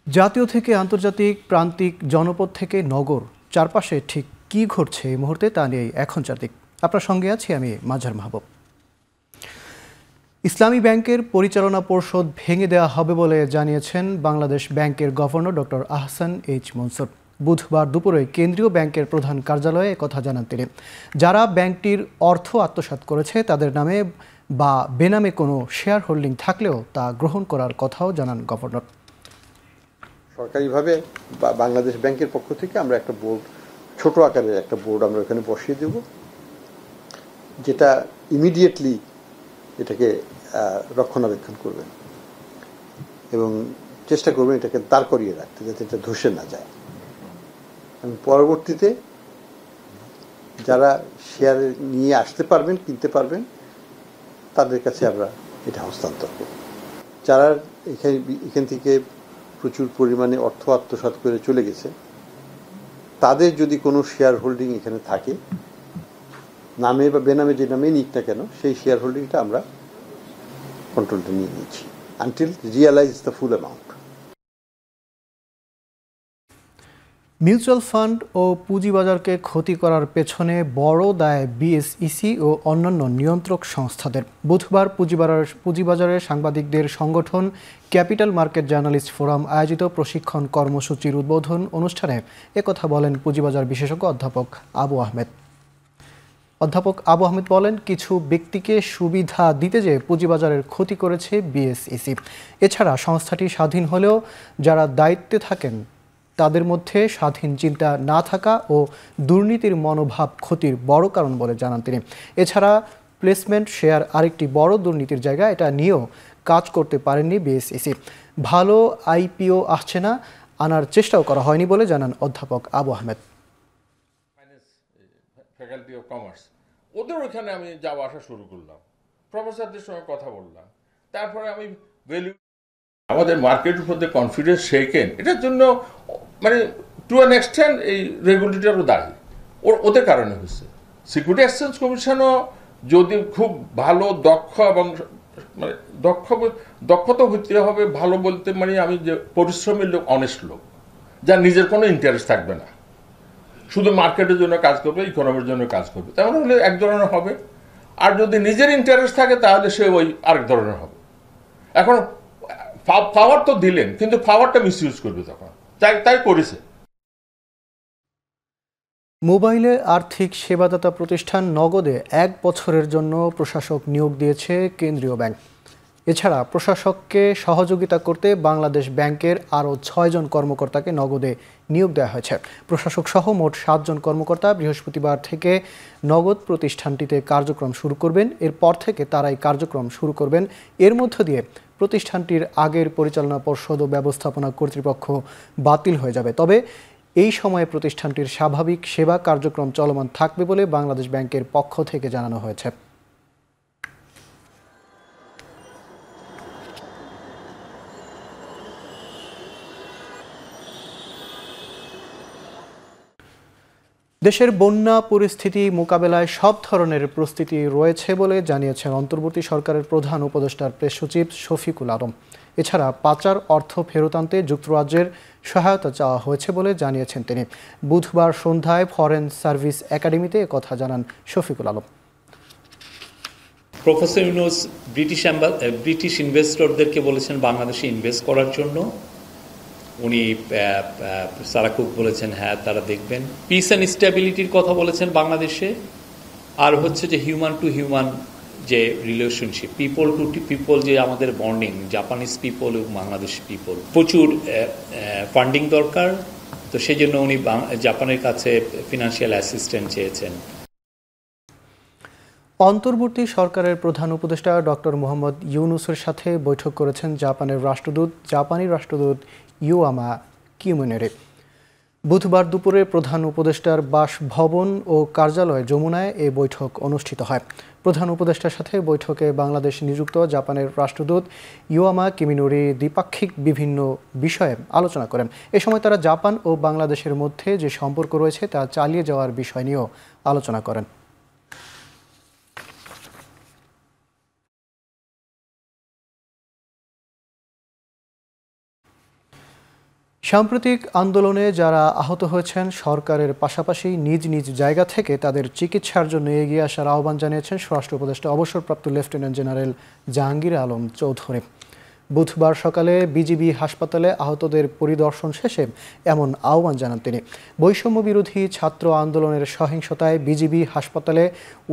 জাতীয় থেকে আন্তর্জাতিক, প্রান্তিক, জনপদ থেকে নগর, চারপাশে ঠিক কী ঘটছে এই মুহূর্তে তা নিয়েই এখন চারদিক। আপনার সঙ্গে আছি আমি মাঝার মাহবুব। ইসলামী ব্যাংকের পরিচালনা পর্ষদ ভেঙে দেওয়া হবে বলে জানিয়েছেন বাংলাদেশ ব্যাংকের governor doctor Ahsan H Mansur. বুধবার দুপুরে কেন্দ্রীয় ব্যাংকের প্রধান কার্যালয়ে কথা জানান তিনি। যারা ব্যাংকটির অর্থ আত্মসাৎ করেছে তাদের নামে বা বেনামে কোনো শেয়ার হোল্ডিং থাকলেও তা গ্রহণ করার কথাও জানান গভর্নর। সরকারিভাবে বাংলাদেশ ব্যাংকের পক্ষ থেকে আমরা একটা বোর্ড, ছোট আকারের একটা বোর্ড আমরা এখানে বসিয়ে দেব, যেটা ইমিডিয়েটলি এটাকে রক্ষণাবেক্ষণ করবেন এবং চেষ্টা করবেন এটাকে দাঁড় করিয়ে রাখতে, যাতে এটা ধসে না যায়। এবং পরবর্তীতে যারা শেয়ার নিয়ে আসতে পারবেন, কিনতে পারবেন, তাদের কাছে আমরা এটা হস্তান্তর করব। যারা এখান থেকে প্রচুর পরিমাণে অর্থ আত্মসাৎ করে চলে গেছে, তাদের যদি কোনো শেয়ার হোল্ডিং এখানে থাকে, নামে বা বেনামে যে নামে নিক না কেন, সেই শেয়ার হোল্ডিংটা আমরা কন্ট্রোলটা নিয়ে নিচ্ছি until realise the full amount. Mutual fund ও পুঁজিবাজারকে ক্ষতি করার পেছনে বড় দায় বিএসইসি ও অন্যান্য নিয়ন্ত্রক সংস্থাদের। বুধবার পুঁজিবাজারের সাংবাদিকদের সংগঠন ক্যাপিটাল মার্কেট জার্নালিস্ট ফোরাম আয়োজিত প্রশিক্ষণ কর্মসূচির উদ্বোধন অনুষ্ঠানে একথা বলেন পুঁজিবাজার বিশেষজ্ঞ অধ্যাপক আবু আহমেদ। অধ্যাপক আবু আহমেদ বলেন, কিছু ব্যক্তিকে সুবিধা দিতে যেয়ে পুঁজিবাজারের ক্ষতি করেছে বিএসইসি। এছাড়া সংস্থাটি স্বাধীন হলেও যারা দায়িত্বে থাকেন তাদের মধ্যে স্বাধীন চিন্তা না থাকা ও দুর্নীতির মনোভাব ক্ষতির বড় কারণ বলে জানান তিনি। এছাড়া প্লেসমেন্ট শেয়ার আরেকটি বড় দুর্নীতির জায়গা, এটা নিয়েও কাজ করতে পারেননি বিএসইসি। ভালো আইপিও আসছে না, আনার চেষ্টাও করা হয়নি বলে জানান অধ্যাপক Abu Ahmed. Faculty of commerce, ওদের ওইখানে আমি যাওয়া আসা শুরু করলাম, প্রফেসরদের সঙ্গে কথা বললাম, তারপরে আমি ভ্যালু, আমাদের মার্কেটের মধ্যে কনফিডেন্স শেখেন, এটার জন্য মানে টু অ্যান এক্সটেন্ট এই রেগুলেটরও দায়ী, ওদের কারণে হচ্ছে। সিকিউরিটি এক্সচেঞ্জ কমিশনও যদি খুব ভালো দক্ষ এবং মানে দক্ষ তো হইতে হবে, ভালো বলতে মানে আমি যে পরিশ্রমী লোক, অনেস্ট লোক, যার নিজের কোনো ইন্টারেস্ট থাকবে না, শুধু মার্কেটের জন্য কাজ করবে, ইকোনমির জন্য কাজ করবে, তেমন হলে এক ধরনের হবে। আর যদি নিজের ইন্টারেস্ট থাকে তাহলে সে ওই আরেক ধরনের হবে। এখন পাওয়ার তো দিলেন, কিন্তু পাওয়ারটা মিসইউজ করবে তখন, তাই করেছে। মোবাইলে আর্থিক সেবাদাতা প্রতিষ্ঠান নগদে 1 বছরের জন্য প্রশাসক নিয়োগ দিয়েছে কেন্দ্রীয় ব্যাংক। এছাড়া প্রশাসককে সহযোগিতা করতে বাংলাদেশ ব্যাংকের আরও 6 জন কর্মকর্তাকে নগদে নিয়োগ দেওয়া হয়েছে। প্রশাসক সহ মোট 7 জন কর্মকর্তা বৃহস্পতিবার থেকে নগদ প্রতিষ্ঠানটিতে কার্যক্রম শুরু করবেন। এরপর থেকে তারাই কার্যক্রম শুরু করবেন। এর মধ্য দিয়ে প্রতিষ্ঠানটির আগের পরিচালনা পর্ষদ ও ব্যবস্থাপনা কর্তৃপক্ষ বাতিল হয়ে যাবে। তবে এই সময়ে প্রতিষ্ঠানটির স্বাভাবিক সেবা কার্যক্রম চলমান থাকবে বলে বাংলাদেশ ব্যাংকের পক্ষ থেকে জানানো হয়েছে। দেশের বন্যা পরিস্থিতি মোকাবেলায় সব ধরনের প্রস্তুতি রয়েছে বলে জানিয়েছেন অন্তর্বর্তী সরকারের প্রধান উপদেষ্টার প্রেস সচিব শফিকুল আলম। এছাড়া পাচার অর্থ ফেরত আনতে যুক্তরাজ্যের সহায়তা চাওয়া হয়েছে বলে জানিয়েছেন তিনি। বুধবার সন্ধ্যায় ফরেন সার্ভিস একাডেমিতে একথা জানান শফিকুল আলম। প্রফেসর ইউনূস ব্রিটিশ ইনভেস্টরদেরকে বলেছেন বাংলাদেশে ইনভেস্ট করার জন্য। উনি সারাকুক বলেছেন হ্যাঁ তারা দেখবেন। পিস অ্যান্ড স্টেবিলিটির কথা বলেছেন বাংলাদেশে। আর হচ্ছে যে হিউম্যান টু হিউম্যান যে রিলেশনশিপ, পিপল টু পিপল যে আমাদের বন্ডিং, জাপানিজ পিপল এবং বাংলাদেশ পিপল, প্রচুর ফান্ডিং দরকার। তো সেই জন্য উনি জাপানের কাছে ফিনান্সিয়াল অ্যাসিস্ট্যান্ট চেয়েছেন। অন্তর্বর্তী সরকারের প্রধান উপদেষ্টা ডক্টর মোহাম্মদ ইউনূসের সাথে বৈঠক করেছেন জাপানি রাষ্ট্রদূত ইউয়ামা কিমুনেরে। বুধবার দুপুরে প্রধান উপদেষ্টার বাসভবন ও কার্যালয় যমুনায় এ বৈঠক অনুষ্ঠিত হয়। প্রধান উপদেষ্টার সাথে বৈঠকে বাংলাদেশ নিযুক্ত জাপানের রাষ্ট্রদূত ইউয়ামা কিমিনোরি দ্বিপাক্ষিক বিভিন্ন বিষয়ে আলোচনা করেন। এ সময় তারা জাপান ও বাংলাদেশের মধ্যে যে সম্পর্ক রয়েছে তা চালিয়ে যাওয়ার বিষয় নিয়েও আলোচনা করেন। সাম্প্রতিক আন্দোলনে যারা আহত হয়েছেন সরকারের পাশাপাশি নিজ নিজ জায়গা থেকে তাদের চিকিৎসার জন্য এগিয়ে আসার আহ্বান জানিয়েছেন স্বরাষ্ট্র উপদেষ্টা অবসরপ্রাপ্ত লেফটেন্যান্ট জেনারেল জাহাঙ্গীর আলম চৌধুরী। বুধবার সকালে বিজিবি হাসপাতালে আহতদের পরিদর্শন শেষে এমন আহ্বান জানান তিনি। বৈষম্য বিরোধী ছাত্র আন্দোলনের সহিংসতায় বিজিবি হাসপাতালে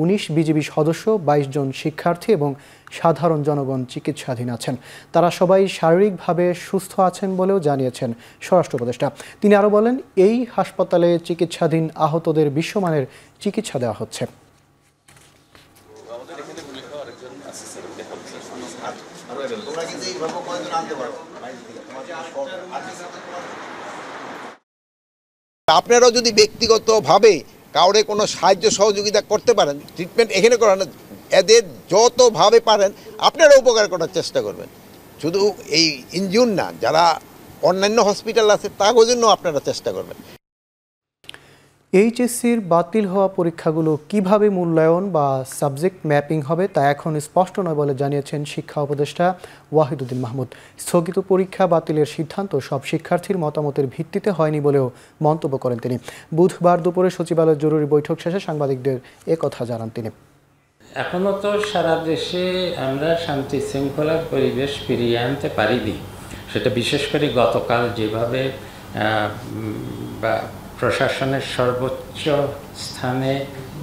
১৯ বিজিবি সদস্য, ২২ জন শিক্ষার্থী এবং সাধারণ জনগণ চিকিৎসাধীন আছেন। তারা সবাই শারীরিকভাবে সুস্থ আছেন বলেও জানিয়েছেন স্বরাষ্ট্র উপদেষ্টা। তিনি আরও বলেন, এই হাসপাতালে চিকিৎসাধীন আহতদের বিশ্বমানের চিকিৎসা দেওয়া হচ্ছে। আপনারাও যদি ব্যক্তিগতভাবে কাউরে কোনো সাহায্য সহযোগিতা করতে পারেন, ট্রিটমেন্ট এখানে করানো, এদের যতভাবে পারেন আপনারা উপকার করার চেষ্টা করবেন। শুধু এই ইনজিউর না, যারা অন্যান্য হসপিটাল আছে তার জন্য আপনারা চেষ্টা করবেন। এইচএসসির বাতিল হওয়া পরীক্ষাগুলো কিভাবে মূল্যায়ন বা সাবজেক্ট ম্যাপিং হবে তা এখন স্পষ্ট নয় বলে জানিয়েছেন শিক্ষা উপদেষ্টা ওয়াহিদুদ্দিন মাহমুদ। স্থগিত পরীক্ষা বাতিলের সিদ্ধান্ত সব শিক্ষার্থীর মতামতের ভিত্তিতে হয়নি বলেও মন্তব্য করেন তিনি। বুধবার দুপুরে সচিবালয়ের জরুরি বৈঠক শেষে সাংবাদিকদের একথা জানান তিনি। এখনো তো সারা দেশে আমরা শান্তি শৃঙ্খলার পরিবেশ ফিরিয়ে আনতে পারিনি। সেটা বিশেষ করে গতকাল যেভাবে প্রশাসনের সর্বোচ্চ স্থানে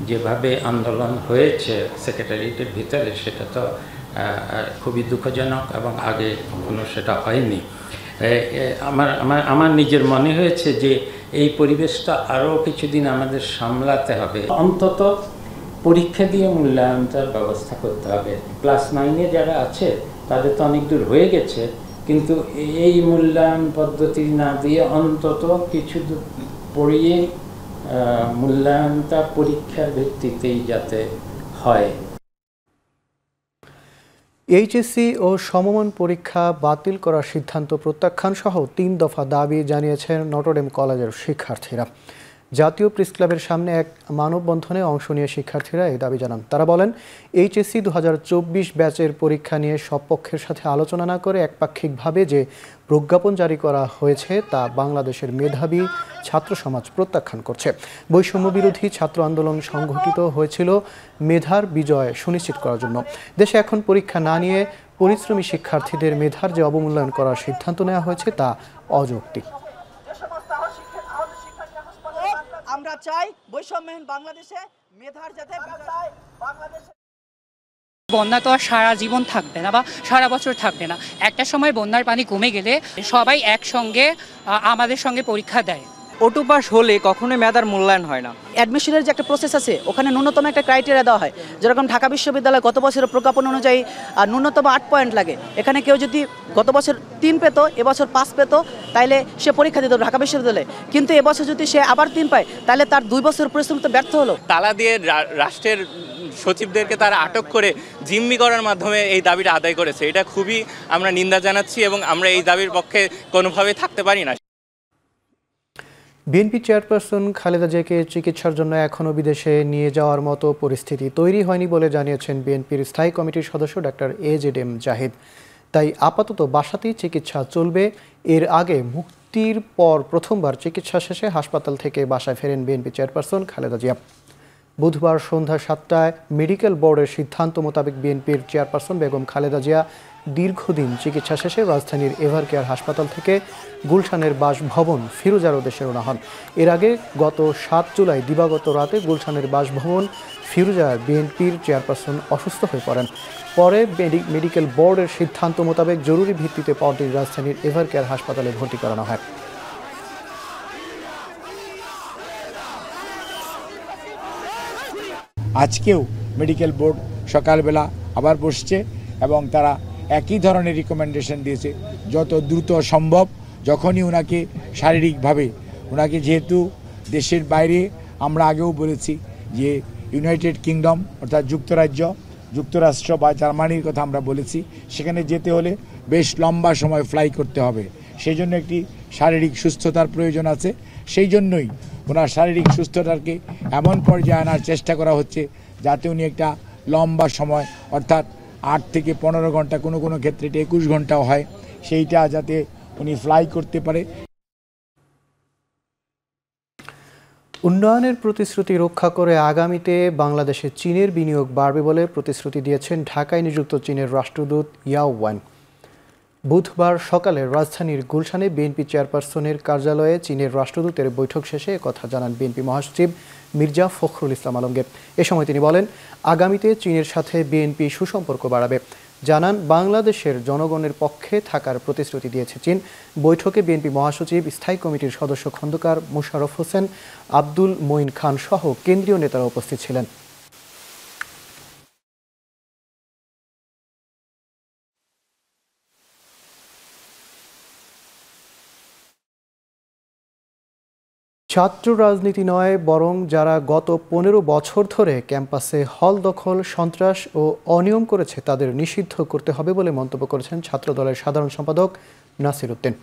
যেভাবে আন্দোলন হয়েছে সেক্রেটারিয়েটের ভিতরে, সেটা তো খুবই দুঃখজনক এবং আগে কখনো সেটা হয়নি। আমার নিজের মনে হয়েছে যে এই পরিবেশটা আরও কিছুদিন আমাদের সামলাতে হবে। অন্তত পরীক্ষা দিয়ে মূল্যায়নটার ব্যবস্থা করতে হবে। ক্লাস 9-এ যারা আছে তাদের তো অনেক দূর হয়ে গেছে, কিন্তু এই মূল্যায়ন পদ্ধতি না দিয়ে অন্তত কিছু দূর পড়িয়ে মূল্যায়নটা পরীক্ষার ভিত্তিতেই যাতে হয়। এইচএসসি ও সমমান পরীক্ষা বাতিল করার সিদ্ধান্ত প্রত্যাখ্যান সহ ৩ দফা দাবি জানিয়েছেন নটরডেম কলেজের শিক্ষার্থীরা। জাতীয় প্রেস ক্লাবের সামনে এক মানববন্ধনে অংশ নিয়ে শিক্ষার্থীরা এই দাবি জানান। তারা বলেন, এইচএসসি ২০২৪ ব্যাচের পরীক্ষা নিয়ে সব পক্ষের সাথে আলোচনা না করে একপাক্ষিকভাবে যে প্রজ্ঞাপন জারি করা হয়েছে তা বাংলাদেশের মেধাবী ছাত্র সমাজ প্রত্যাখ্যান করছে। বৈষম্য বিরোধী ছাত্র আন্দোলন সংগঠিত হয়েছিল মেধার বিজয় সুনিশ্চিত করার জন্য। দেশে এখন পরীক্ষা না নিয়ে পরিশ্রমী শিক্ষার্থীদের মেধার যে অবমূল্যায়ন করার সিদ্ধান্ত নেওয়া হয়েছে তা অযৌক্তিক। আমরা চাই বৈষম্যহীন বাংলাদেশে মেধার যাতে বন্যা তো আর সারা জীবন থাকবে না বা সারা বছর থাকবে না। একটা সময় বন্যার পানি কমে গেলে সবাই একসঙ্গে আমাদের সঙ্গে পরীক্ষা দেয়। অটো পাস হলে কখনোই মেধার মূল্যায়ন হয় না। অ্যাডমিশনের যে একটা প্রসেস আছে, ওখানে ন্যূনতম একটা ক্রাইটেরিয়া দেওয়া হয়। যেরকম ঢাকা বিশ্ববিদ্যালয় গত বছরের প্রজ্ঞাপন অনুযায়ী ন্যূনতম 8 পয়েন্ট লাগে। এখানে কেউ যদি গত বছর 3 পেত, এবছর 5 পেত, তাইলে সে পরীক্ষা দিত ঢাকা বিশ্ববিদ্যালয়ে। কিন্তু এবছর যদি সে আবার 3 পায়, তাহলে তার 2 বছর পরিশ্রম তো ব্যর্থ হলো। তালা দিয়ে রাষ্ট্রের সচিবদেরকে তারা আটক করে জিম্মি করার মাধ্যমে এই দাবিটা আদায় করেছে। এটা খুবই আমরা নিন্দা জানাচ্ছি এবং আমরা এই দাবির পক্ষে কোনোভাবেই থাকতে পারি না। বিএনপি চেয়ারপারসন খালেদা জিয়াকে চিকিৎসার জন্য এখনও বিদেশে নিয়ে যাওয়ার মতো পরিস্থিতি তৈরি হয়নি বলে জানিয়েছেন বিএনপির স্থায়ী কমিটির সদস্য ডক্টর এজেডএম জাহিদ। তাই আপাতত বাসাতেই চিকিৎসা চলবে। এর আগে মুক্তির পর প্রথমবার চিকিৎসা শেষে হাসপাতাল থেকে বাসায় ফেরেন বিএনপি চেয়ারপারসন খালেদা জিয়া। বুধবার সন্ধ্যা 7টায় মেডিকেল বোর্ডের সিদ্ধান্ত মোতাবেক বিএনপির চেয়ারপারসন বেগম খালেদা জিয়া দীর্ঘদিন চিকিৎসা শেষে রাজধানীর এভারকেয়ার হাসপাতাল থেকে গুলশানের বাসভবন ফিরোজার উদ্দেশ্যে রওনা হন। এর আগে গত 7 জুলাই দিবাগত রাতে গুলশানের বাসভবন ফিরোজার বিএনপির চেয়ারপারসন অসুস্থ হয়ে পড়েন। পরে মেডিকেল বোর্ডের সিদ্ধান্ত মোতাবেক জরুরি ভিত্তিতে পরদিন রাজধানীর এভারকেয়ার হাসপাতালে ভর্তি করানো হয়। আজকেও মেডিকেল বোর্ড সকালবেলা আবার বসছে এবং তারা একই ধরনের রিকমেন্ডেশন দিয়েছে, যত দ্রুত সম্ভব যখনই ওনাকে শারীরিকভাবে, ওনাকে যেহেতু দেশের বাইরে, আমরা আগেও বলেছি যে ইউনাইটেড কিংডম অর্থাৎ যুক্তরাষ্ট্র বা জার্মানির কথা আমরা বলেছি, সেখানে যেতে হলে বেশ লম্বা সময় ফ্লাই করতে হবে। সেই জন্য একটি শারীরিক সুস্থতার প্রয়োজন আছে। সেই জন্যই ওনার শারীরিক সুস্থতাকে এমন পর্যায়ে আনার চেষ্টা করা হচ্ছে যাতে উনি একটা লম্বা সময়, অর্থাৎ 8 থেকে 15 ঘন্টা, কোনো ক্ষেত্রে 21 ঘন্টাও হয়, সেইটা যাতে উনি ফ্লাই করতে পারে। উন্নয়নের প্রতিশ্রুতি রক্ষা করে আগামীতে বাংলাদেশে চীনের বিনিয়োগ বাড়বে বলে প্রতিশ্রুতি দিয়েছেন ঢাকায় নিযুক্ত চীনের রাষ্ট্রদূত ইয়াও ওয়ান। বুধবার সকালে রাজধানীর গুলশানে বিএনপি চেয়ারপারসনের কার্যালয়ে চীনের রাষ্ট্রদূতের বৈঠক শেষে কথা জানান বিএনপি মহাসচিব মির্জা ফখরুল ইসলাম আলমগীর। এ সময় তিনি বলেন, আগামীতে চীনের সাথে বিএনপি সুসম্পর্ক বাড়াবে। জানান, বাংলাদেশের জনগণের পক্ষে থাকার প্রতিশ্রুতি দিয়েছে চীন। বৈঠকে বিএনপি মহাসচিব, স্থায়ী কমিটির সদস্য খন্দকার মোশাররফ হোসেন, আব্দুল মঈন খান সহ কেন্দ্রীয় নেতারা উপস্থিত ছিলেন। ছাত্র রাজনীতি নয়, বরং যারা গত 15 বছর ধরে ক্যাম্পাসে হল দখল, সন্ত্রাস ও অনিয়ম করেছে তাদের নিষিদ্ধ করতে হবে বলে মন্তব্য করেছেন ছাত্রদলের সাধারণ সম্পাদক নাসির উদ্দিন।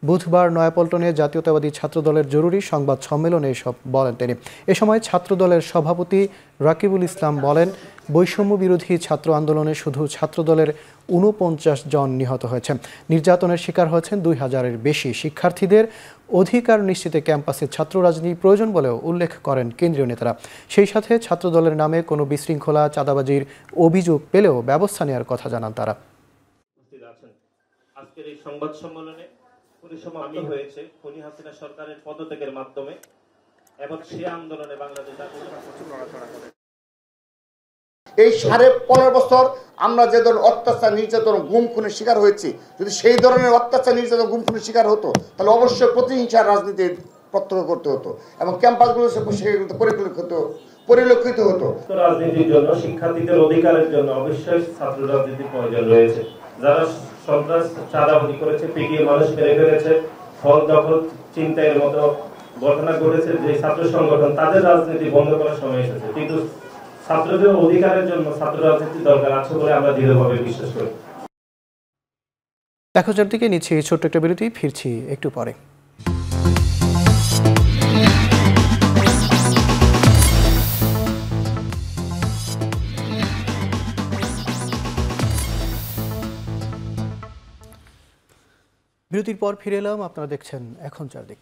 বুধবার নয়াপল্টনে জাতীয়তাবাদী ছাত্রদলের জরুরি সংবাদ সম্মেলনে এসব বলেন তিনি। এ সময় ছাত্রদলের সভাপতি রাকিবুল ইসলাম বলেন, বৈষম্য বিরোধী ছাত্র আন্দোলনে শুধু ছাত্রদলের 49 জন নিহত হয়েছেন। নির্যাতনের শিকার হয়েছেন 2000-এর বেশি। শিক্ষার্থীদের অধিকার নিশ্চিতে ক্যাম্পাসে ছাত্র রাজনীতি প্রয়োজন বলেও উল্লেখ করেন কেন্দ্রীয় নেতারা। সেই সাথে ছাত্রদলের নামে কোনো বিশৃঙ্খলা, চাঁদাবাজির অভিযোগ পেলেও ব্যবস্থা নেওয়ার কথা জানান তারা। আজকের এই সংবাদ সম্মেলনে পরিসমাপ্তি হয়েছে খনি হাসিনা সরকারের পদত্যাগের মাধ্যমে এবং সেই আন্দোলনে বাংলাদেশ এই 15.5 বছর আমরা যে ধরনের অত্যাচার, নির্যাতন, গুম খুনের শিকার হয়েছি, যদি সেই ধরনের অত্যাচার, নির্যাতন, গুম খুনের শিকার হতো তাহলে অবশ্যই প্রতিহিংসার রাজনীতি প্রত্যক্ষ করতে হতো এবং ক্যাম্পাসগুলো পরিলক্ষিত হতো। রাজনীতির জন্য, শিক্ষার্থীদের অধিকারের জন্য অবশ্যই ছাত্র রাজনীতির প্রয়োজন রয়েছে। যারা সন্ত্রাস, চাঁদাবাজি করেছে, পিটিয়ে মানুষ মেরে ফেলেছে, ফল দখল, চিন্তায়ের মতো ঘটনা ঘটেছে, যে ছাত্র সংগঠন, তাদের রাজনীতি বন্ধ করার সময় এসেছে। কিন্তু ছাত্রদের অধিকারের জন্য ছাত্র রাজনীতি দরকার আছে বলে আমরা দৃঢ়ভাবে বিশ্বাস করি। এখন দিকে নিচ্ছি ছোট্ট একটা বিরতি, ফিরছি একটু পরে। বিরতির পর ফিরে এলাম, আপনারা দেখছেন এখন চারদিক।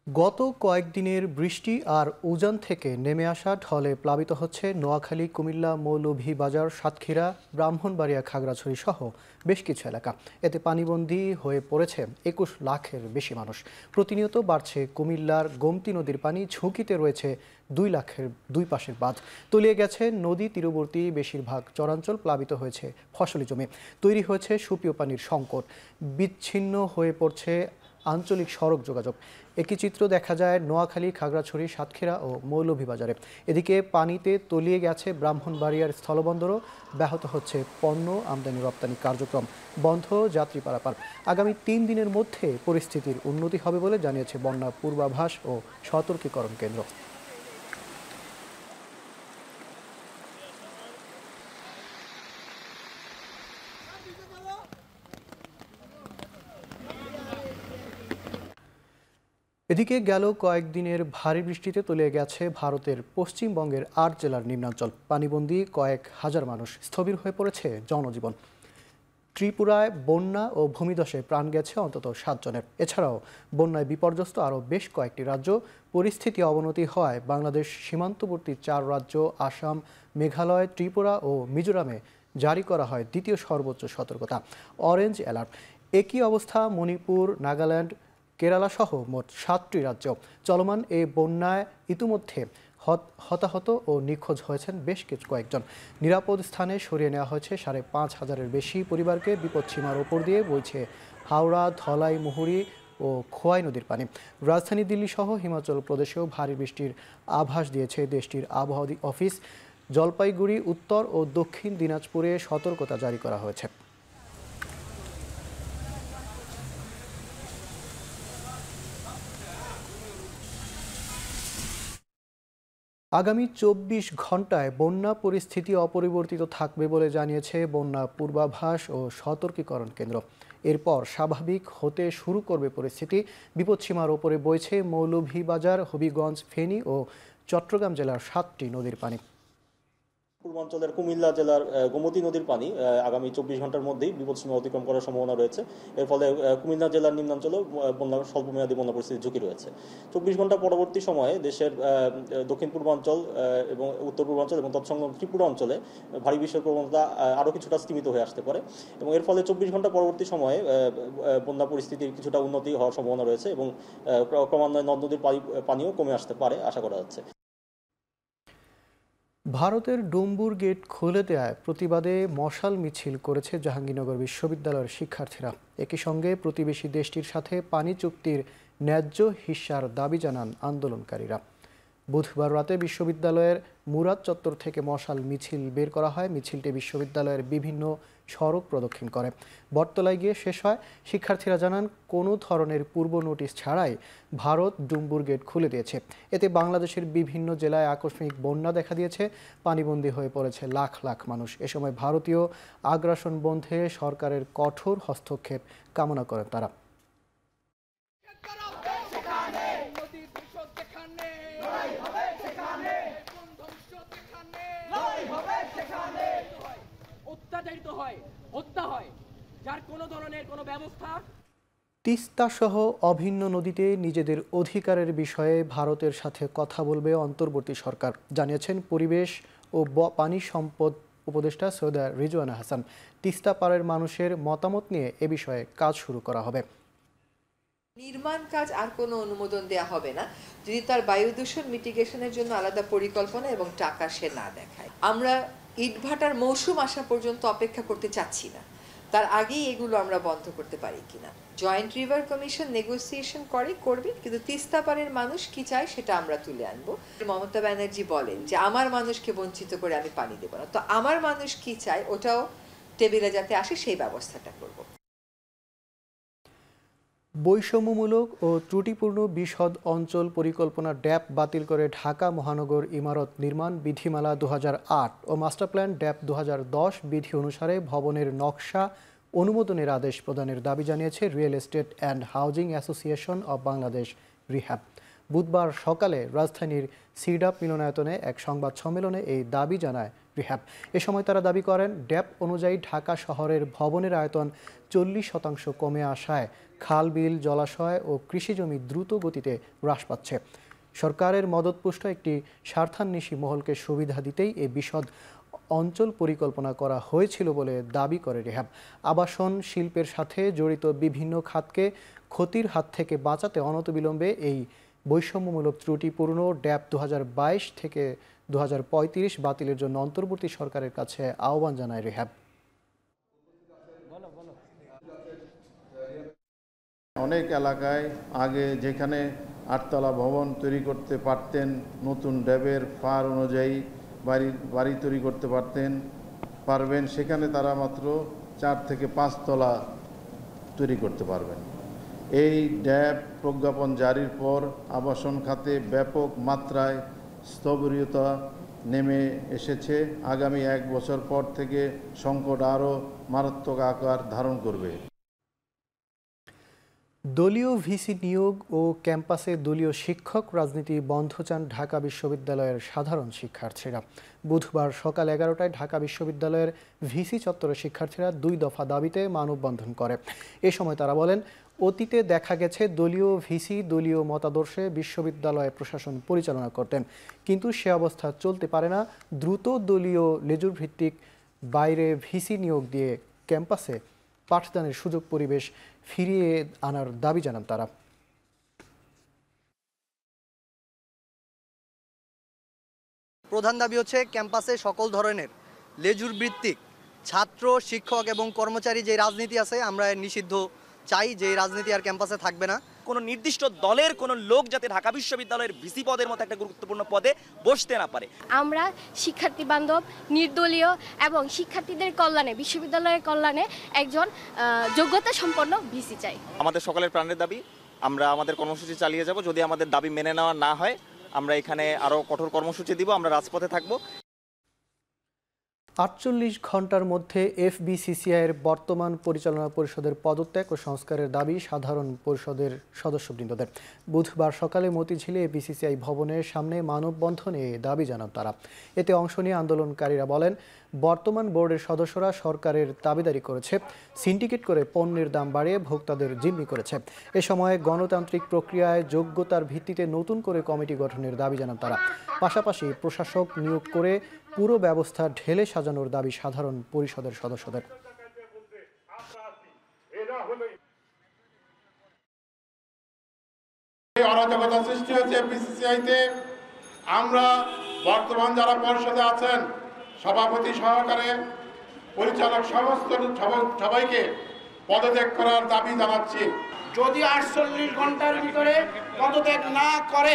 গত কয়েকদিনের বৃষ্টি আর উজান থেকে নেমে আসা ঢলে প্লাবিত হচ্ছে নোয়াখালী, কুমিল্লা, মৌলভীবাজার, সাতক্ষীরা, ব্রাহ্মণবাড়িয়া, খাগড়াছড়ি সহ বেশ কিছু এলাকা। এতে পানিবন্দী হয়ে পড়েছে 21 লাখের বেশি মানুষ। প্রতিনিয়ত বাড়ছে কুমিল্লার গোমতী নদীর পানি, ঝুঁকিতে রয়েছে 2 লাখের দুই পাশের বাঁধ। তলিয়ে গেছে নদী তীরবর্তী বেশিরভাগ চরাঞ্চল, প্লাবিত হয়েছে ফসলি জমি, তৈরি হয়েছে সুপেয় পানির সংকট, বিচ্ছিন্ন হয়ে পড়ছে আঞ্চলিক সড়ক যোগাযোগ। একই চিত্র দেখা যায় নোয়াখালী, খাগড়াছড়ি, সাতক্ষীরা ও মৌলভীবাজারে। এদিকে পানিতে তলিয়ে গেছে ব্রাহ্মণবাড়িয়ার স্থলবন্দরও, ব্যাহত হচ্ছে পণ্য আমদানি রপ্তানি কার্যক্রম, বন্ধ যাত্রী পারাপার। আগামী 3 দিনের মধ্যে পরিস্থিতির উন্নতি হবে বলে জানিয়েছে বন্যা পূর্বাভাস ও সতর্কীকরণ কেন্দ্র। এদিকে গেল কয়েকদিনের ভারী বৃষ্টিতে তলিয়ে গেছে ভারতের পশ্চিমবঙ্গের 8 জেলার নিম্নাঞ্চল। পানিবন্দী কয়েক হাজার মানুষ, স্থবির হয়ে পড়েছে জনজীবন। ত্রিপুরায় বন্যা ও ভূমিধসে প্রাণ গেছে অন্তত 7 জনের। এছাড়াও বন্যায় বিপর্যস্ত আরও বেশ কয়েকটি রাজ্য। পরিস্থিতি অবনতি হওয়ায় বাংলাদেশ সীমান্তবর্তী 4 রাজ্য আসাম, মেঘালয়, ত্রিপুরা ও মিজোরামে জারি করা হয় দ্বিতীয় সর্বোচ্চ সতর্কতা, অরেঞ্জ অ্যালার্ট। একই অবস্থা মণিপুর, নাগাল্যান্ড, কেরালা সহ মোট 7টি রাজ্য। চলমান এই বন্যায় ইতিমধ্যে হতাহত ও নিখোঁজ হয়েছেন বেশ কয়েকজন। নিরাপদ স্থানে সরিয়ে নেওয়া হয়েছে 5,500-এর বেশি পরিবারকে। বিপদসীমার ওপর দিয়ে বইছে হাওড়া, ধলাই, মুহুরী ও খোয়াই নদীর পানি। রাজধানী দিল্লি সহ হিমাচল প্রদেশেও ভারী বৃষ্টির আভাস দিয়েছে দেশটির আবহাওয়া অফিস। জলপাইগুড়ি, উত্তর ও দক্ষিণ দিনাজপুরে সতর্কতা জারি করা হয়েছে। আগামী 24 ঘন্টায় বন্যা পরিস্থিতি অপরিবর্তিত থাকবে বলে জানিয়েছে বন্যা পূর্বাভাস ও সতর্কীকরণ কেন্দ্র। এরপর স্বাভাবিক হতে শুরু করবে পরিস্থিতি। বিপদসীমার ওপরে বইছে মৌলভীবাজার, হবিগঞ্জ, ফেনী ও চট্টগ্রাম জেলার 7টি নদীর পানি। পূর্বাঞ্চলের কুমিল্লা জেলার গোমতী নদীর পানি আগামী 24 ঘন্টার মধ্যেই বিপদসীমা অতিক্রম করার সম্ভাবনা রয়েছে। এর ফলে কুমিল্লা জেলার নিম্নাঞ্চলেও স্বল্পমেয়াদী বন্যা পরিস্থিতি ঝুঁকি রয়েছে। 24 ঘন্টা পরবর্তী সময়ে দেশের দক্ষিণ পূর্বাঞ্চল এবং উত্তর পূর্বাঞ্চল এবং তৎসংলগ্ন ত্রিপুরা অঞ্চলে ভারী বৃষ্টির প্রবণতা আরও কিছুটা স্তীমিত হয়ে আসতে পারে এবং এর ফলে 24 ঘন্টা পরবর্তী সময়ে বন্যা পরিস্থিতির কিছুটা উন্নতি হওয়ার সম্ভাবনা রয়েছে এবং ক্রমান্বয়ে নদ নদীর পানিও কমে আসতে পারে আশা করা যাচ্ছে। ভারতের ডুম্বুর গেট খুলে দেওয়ায় প্রতিবাদে মশাল মিছিল করেছে জাহাঙ্গীরনগর বিশ্ববিদ্যালয়ের শিক্ষার্থীরা। একই সঙ্গে প্রতিবেশী দেশটির সাথে পানি চুক্তির ন্যায্য হিস্যার দাবি জানান আন্দোলনকারীরা। বুধবার রাতে বিশ্ববিদ্যালয়ের মুরাদ চত্বর থেকে মশাল মিছিল বের করা হয়। মিছিলটি বিশ্ববিদ্যালয়ের বিভিন্ন সড়ক প্রদক্ষিণ করে বটতলায় গিয়ে শেষ হয়। শিক্ষার্থীরা জানান কোনো ধরনের পূর্ব নোটিশ ছাড়াই ভারত ডুম্বুর গেট খুলে দিয়েছে। এতে বাংলাদেশের বিভিন্ন জেলায় আকস্মিক বন্যা দেখা দিয়েছে, পানিবন্দী হয়ে পড়েছে লাখ লাখ মানুষ। এ সময় ভারতীয় আগ্রাসন বন্ধে সরকারের কঠোর হস্তক্ষেপ কামনা করেন তারা। তিস্তা সহ অভিন্ন নদীতে নিজেদের অধিকারের বিষয়ে ভারতের সাথে কথা বলবে অন্তর্বর্তী সরকার, জানিয়েছেন পরিবেশ ও পানি সম্পদ উপদেষ্টা সৈয়দ রিজওয়ানা হাসান। তিস্তা পাড়ের মানুষের মতামত নিয়ে এ বিষয়ে কাজ শুরু করা হবে। নির্মাণ কাজ আর কোনো অনুমোদন দেয়া হবে না যদি তার বায়ু দূষণ মিটিগেশনের জন্য আলাদা পরিকল্পনা এবং টাকা সে না দেখায়। আমরা ইটভাটার মৌসুম আসা পর্যন্ত অপেক্ষা করতে চাচ্ছি না, তার আগেই এগুলো আমরা বন্ধ করতে পারি কিনা। জয়েন্ট রিভার কমিশন নেগোসিয়েশন করবে, কিন্তু তিস্তা পাড়ের মানুষ কি চায় সেটা আমরা তুলে আনবো। মমতা ব্যানার্জি বলেন যে আমার মানুষকে বঞ্চিত করে আমি পানি দেব না, তো আমার মানুষ কি চায় ওটাও টেবিলে যাতে আসে সেই ব্যবস্থাটা করব। বৈষম্যমূলক ও ত্রুটিপূর্ণ বিশদ অঞ্চল পরিকল্পনা ড্যাপ বাতিল করে ঢাকা মহানগর ইমারত নির্মাণ বিধিমালা 2008 ও মাস্টার প্ল্যান ড্যাপ 2010 বিধি অনুসারে ভবনের নকশা অনুমোদনের আদেশ প্রদানের দাবি জানিয়েছে real estate and housing association of Bangladesh rehab. বুধবার সকালে রাজধানীর সিডাপ মিলনায়তনে এক সংবাদ সম্মেলনে এই দাবি জানায় রিহ্যাব। এ সময় তারা দাবি করেন ড্যাপ অনুযায়ী ঢাকা শহরের ভবনের আয়তন 40% কমে আসায় খাল বিল জলাশয় ও কৃষিজমি দ্রুত গতিতে হ্রাস পাচ্ছে। সরকারের মদতপুষ্ট একটি স্বার্থান্বেষী মহলকে সুবিধা দিতেই এই বিশদ অঞ্চল পরিকল্পনা করা হয়েছিল বলে দাবি করে রিহ্যাব। আবাসন শিল্পের সাথে জড়িত বিভিন্ন খাতকে ক্ষতির হাত থেকে বাঁচাতে অনতিবিলম্বে এই বৈষম্যমূলক ত্রুটিপূর্ণ ড্যাপ 2022 থেকে 2035 বাতিলের জন্য অন্তর্বর্তী সরকারের কাছে আহ্বান জানায় রিহ্যাব। অনেক এলাকায় আগে যেখানে 8তলা ভবন তৈরি করতে পারতেন, নতুন ড্যাবের ফার অনুযায়ী বাড়ি তৈরি করতে পারবেন, সেখানে তারা মাত্র 4 থেকে 5 তলা তৈরি করতে পারবেন। এই ড্যাব প্রজ্ঞাপন জারির পর আবাসন খাতে ব্যাপক মাত্রায় স্থবিরতা নেমে এসেছে। আগামী 1 বছর পর থেকে সংকট আরও মারাত্মক আকার ধারণ করবে। দলীয় ভিসি নিয়োগ ও ক্যাম্পাসে দলীয় শিক্ষক রাজনীতি বন্ধ চান ঢাকা বিশ্ববিদ্যালয়ের সাধারণ শিক্ষার্থীরা। বুধবার সকাল 11টায় ঢাকা বিশ্ববিদ্যালয়ের ভিসি চত্বরের শিক্ষার্থীরা 2 দফা দাবিতে মানববন্ধন করে। এ সময় তারা বলেন, অতীতে দেখা গেছে দলীয় ভিসি দলীয় মতাদর্শে বিশ্ববিদ্যালয় প্রশাসন পরিচালনা করতেন, কিন্তু সে অবস্থা চলতে পারে না। দ্রুত দলীয় লেজুর ভিত্তিক বাইরে ভিসি নিয়োগ দিয়ে ক্যাম্পাসে পাঠদানের সুযোগ পরিবেশ ফিরিয়ে আনার দাবি জানান তারা। প্রধান দাবি হচ্ছে ক্যাম্পাসে সকল ধরনের লেজুর ভিত্তিক ছাত্র শিক্ষক এবং কর্মচারী যে রাজনীতি আছে আমরা নিষিদ্ধ চাই, যে রাজনীতি আর ক্যাম্পাসে থাকবে না। কোনো নির্দিষ্ট দলের কোনো লোক যাতে ঢাকা বিশ্ববিদ্যালয়ের ভিসি পদের মতো একটা গুরুত্বপূর্ণ পদে বসতে না পারে। আমরা শিক্ষার্থী বান্ধব, নির্দলীয় এবং শিক্ষার্থীদের কল্যাণে, বিশ্ববিদ্যালয়ের কল্যাণে একজন যোগ্যতা সম্পন্ন ভিসি চাই। আমাদের সকলের প্রাণের দাবি, আমরা আমাদের কর্মসূচি চালিয়ে যাব। যদি আমাদের দাবি মেনে নেওয়া না হয় আমরা এখানে আরও কঠোর কর্মসূচি দিব, আমরা রাজপথে থাকব। ৪৮ ঘন্টার মধ্যে এফবিসিসিআইয়ের বর্তমান পরিচালনা পরিষদের পদত্যাগ ও সংস্কারের দাবি সাধারণ পরিষদের সদস্যবৃন্দদের। বুধবার সকালে মতিঝিলে এফবিসিসিআই ভবনের সামনে মানববন্ধনে দাবি জানান তারা। এতে অংশ নিয়ে আন্দোলনকারীরা বলেন, বর্তমান বোর্ডের সদস্যরা সরকারের দাবিদারি করেছে, সিন্ডিকেট করে পণ্যের দাম বাড়িয়ে ভোক্তাদের জিম্মি করেছে। এ সময় গণতান্ত্রিক প্রক্রিয়ায় যোগ্যতার ভিত্তিতে নতুন করে কমিটি গঠনের দাবি জানান তারা। পাশাপাশি প্রশাসক নিয়োগ করে পুরো ব্যবস্থা ঢেলে সাজানোর দাবি সাধারণ পরিষদের সদস্যদের। অরাজকতা সৃষ্টি হয়েছে এফবিসিসিআইতে। আমরা বর্তমান যারা পরিষদে আছেন, সভাপতি সহকারে পরিচালক সমস্ত সবাইকে পদত্যাগ করার দাবি জানাচ্ছি। যদি 48 ঘন্টার ভিতরে পদত্যাগ না করে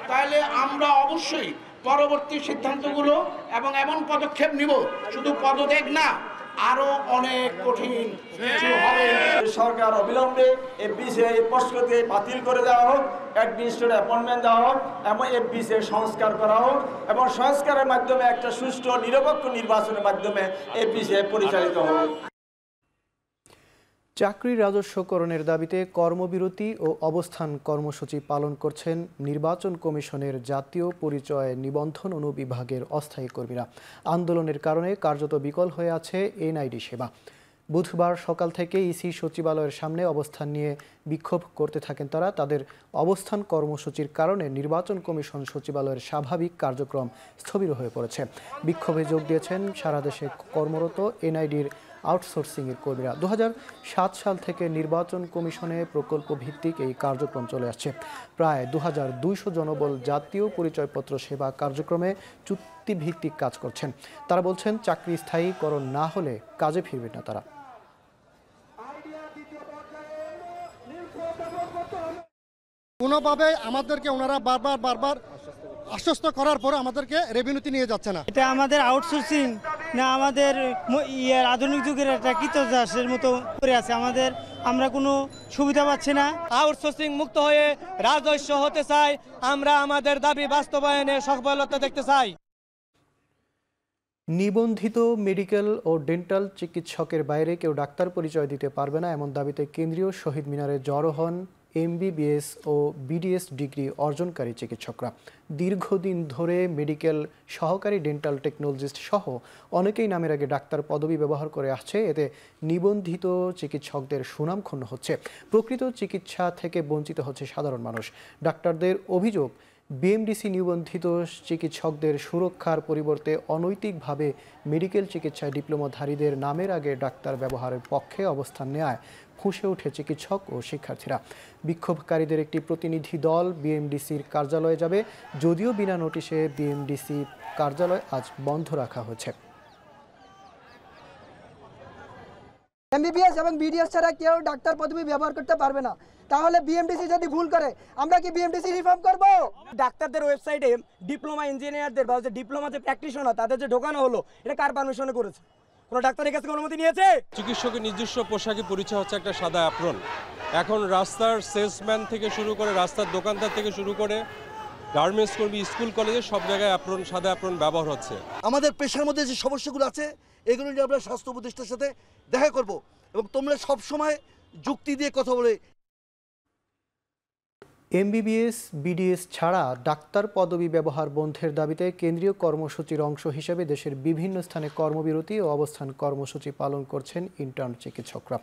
তাহলে আমরা অবশ্যই পরবর্তী সিদ্ধান্তগুলো এবং এমন পদক্ষেপ নিব, শুধু পদত্যাগ না, আরো অনেক কঠিন কিছু হবে। সরকার অবিলম্বে এফবিসিআই পদকে বাতিল করে দেওয়া হোক, অ্যাডমিনিস্ট্রেটর অ্যাপয়েন্টমেন্ট দেওয়া হোক এবং এফবিসিআই সংস্কার করা হোক এবং সংস্কারের মাধ্যমে একটা সুষ্ঠু নিরপেক্ষ নির্বাচনের মাধ্যমে এফবিসিআই পরিচালিত হোক। চাকরি রাজস্বকরণের দাবিতে কর্মবিরতি ও অবস্থান কর্মসূচি পালন করছেন নির্বাচন কমিশনের জাতীয় পরিচয় নিবন্ধন অনুবিভাগের অস্থায়ী কর্মীরা। আন্দোলনের কারণে কার্যত বিকল হয়ে আছে এনআইডি সেবা। বুধবার সকাল থেকে ইসি সচিবালয়ের সামনে অবস্থান নিয়ে বিক্ষোভ করতে থাকেন তারা। তাদের অবস্থান কর্মসূচির কারণে নির্বাচন কমিশন সচিবালয়ের স্বাভাবিক কার্যক্রম স্থবির হয়ে পড়েছে। বিক্ষোভে যোগ দিয়েছেন সারা দেশে কর্মরত এনআইডির আউটসোর্সিংয়ের কর্মীরা। 2007 সাল থেকে নির্বাচন কমিশনে প্রকল্প ভিত্তিক এই কার্যক্রম চলে আসছে। প্রায় 2200 জনবল জাতীয় পরিচয়পত্র সেবা কার্যক্রমে চুক্তিভিত্তিক কাজ করছেন। তারা বলছেন, চাকরি স্থায়ীকরণ না হলে কাজে ফিরবেন না তারা। কোনোভাবে আমাদেরকে ওনারা বারবার আশ্বস্ত করার পরে আমাদেরকে রেভিনিউতে নিয়ে যাচ্ছে না। এটা আমাদের আউটসোর্সিং না আমাদের আধুনিক যুগের একটা কৃতদাসের মতো করে আছে। আমরা কোনো সুবিধা পাচ্ছি না। আউটসোর্সিং মুক্ত হয়ে রাজস্ব হতে চাই। আমরা আমাদের দাবি বাস্তবায়নে সফলতা দেখতে চাই। নিবন্ধিত মেডিকেল ও ডেন্টাল চিকিৎসকের বাইরে কেউ ডাক্তার পরিচয় দিতে পারবে না, এমন দাবিতে কেন্দ্রীয় শহীদ মিনারে জড়ো হন এমবিবিএস ও বিডিএস ডিগ্রি অর্জনকারী চিকিৎসকরা। দীর্ঘদিন ধরে মেডিকেল সহকারী ডেন্টাল টেকনোলজিস্ট সহ অনেকেই নামের আগে ডাক্তার পদবি ব্যবহার করে আসছে। এতে নিবন্ধিত চিকিৎসকদের সুনাম ক্ষুণ্ণ হচ্ছে, প্রকৃত চিকিৎসা থেকে বঞ্চিত হচ্ছে সাধারণ মানুষ। ডাক্তারদের অভিযোগ, বিএমডিসি নিবন্ধিত চিকিৎসকদের সুরক্ষার পরিবর্তে অনৈতিকভাবে মেডিকেল চিকিৎসায় ডিপ্লোমাধারীদের নামের আগে ডাক্তার ব্যবহারের পক্ষে অবস্থান নেয় ফুঁসে ওঠে চিকিৎসক ও শিক্ষার্থীরা। বিক্ষোভকারীদের একটি প্রতিনিধি দল বিএমডিসির কার্যালয়ে যাবে, যদিও বিনা নোটিশে বিএমডিসি কার্যালয় আজ বন্ধ রাখা হয়েছে। এমবিবিএস এবং বিডিএস ছাড়া কেউ ডাক্তার পদবি ব্যবহার করতে পারবে না। তাহলে বিএমডিসি যদি ভুল করে আমরা কি বিএমডিসি রিফর্ম করব? ডাক্তারদের ওয়েবসাইটে ডিপ্লোমা ইঞ্জিনিয়ারদের বা যে ডিপ্লোমা যে প্র্যাকটিশনার তাদের যে ঢোকানো হলো, এটা কার পারমিশনে করেছে? কোনো ডাক্তারের কাছে অনুমতি নিয়েছে? চিকিৎসকের নিজস্ব পোশাকি পরিচয় হচ্ছে একটা সাদা অ্যাপ্রন। এখন রাস্তার সেলসম্যান থেকে শুরু করে রাস্তার দোকানদার থেকে শুরু করে গার্মেন্টস কর্মী, স্কুল কলেজে সব জায়গায় অ্যাপ্রন, সাদা অ্যাপ্রন ব্যবহার হচ্ছে। আমাদের পেশার মধ্যে যে সমস্যাগুলো আছে এগুলো নিয়ে আমরা স্বাস্থ্য উপদেষ্টার সাথে দেখা করব এবং তোমরা সবসময় যুক্তি দিয়ে কথা বলে। এমবিবিএস বিডিএস ছাড়া ডাক্তার পদবি ব্যবহার বন্ধের দাবিতে কেন্দ্রীয় কর্মসূচির অংশ হিসেবে দেশের বিভিন্ন স্থানে কর্মবিরতি ও অবস্থান কর্মসূচি পালন করছেন ইন্টার্ন চিকিৎসকরা।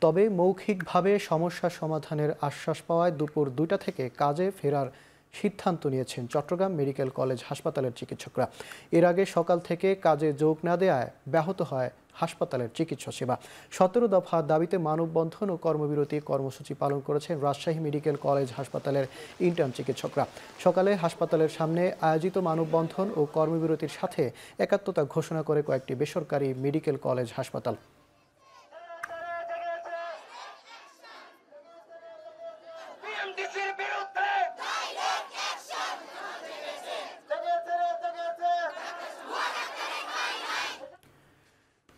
তবে মৌখিকভাবে সমস্যা সমাধানের আশ্বাস পাওয়ায় দুপুর 2টা থেকে কাজে ফেরার সিদ্ধান্ত নিয়েছেন চট্টগ্রাম মেডিকেল কলেজ হাসপাতালের চিকিৎসকরা। এর আগে সকাল থেকে কাজে যোগ না দেওয়ায় ব্যাহত হয় হাসপাতালের চিকিৎসা সেবা। 17 দফা দাবিতে মানববন্ধন ও কর্মবিরতি কর্মসূচি পালন করেছেন রাজশাহী মেডিকেল কলেজ হাসপাতালের ইন্টার্ন চিকিৎসকরা। সকালে হাসপাতালের সামনে আয়োজিত মানববন্ধন ও কর্মবিরতির সাথে একাত্মতা ঘোষণা করে কয়েকটি বেসরকারি মেডিকেল কলেজ হাসপাতাল।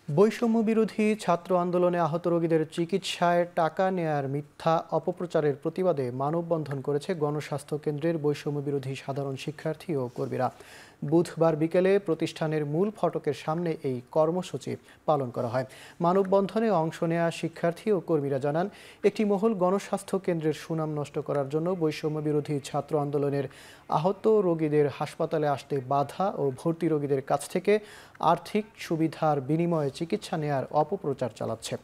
বৈষম্য বিরোধী ছাত্র আন্দোলনে আহত রোগীদের চিকিৎসায় টাকা নেয়ার মিথ্যা অপপ্রচারের প্রতিবাদে মানববন্ধন করেছে গণস্বাস্থ্য কেন্দ্রের বৈষম্য বিরোধী সাধারণ শিক্ষার্থী ও কর্মীরা। বুধবার বিকেলে প্রতিষ্ঠানের মূল ফটকের সামনে এই কর্মসূচি পালন করা হয়। মানববন্ধনে অংশ নেওয়া শিক্ষার্থী ও কর্মীরা জানান, একটি মহল গণস্বাস্থ্য কেন্দ্রের সুনাম নষ্ট করার জন্য বৈষম্য বিরোধী ছাত্র আন্দোলনের আহত রোগীদের হাসপাতালে আসতে বাধা ও ভর্তি রোগীদের কাছ থেকে আর্থিক সুবিধার বিনিময়ে চিকিৎসা নেয়ার অপপ্রচার চালাচ্ছে।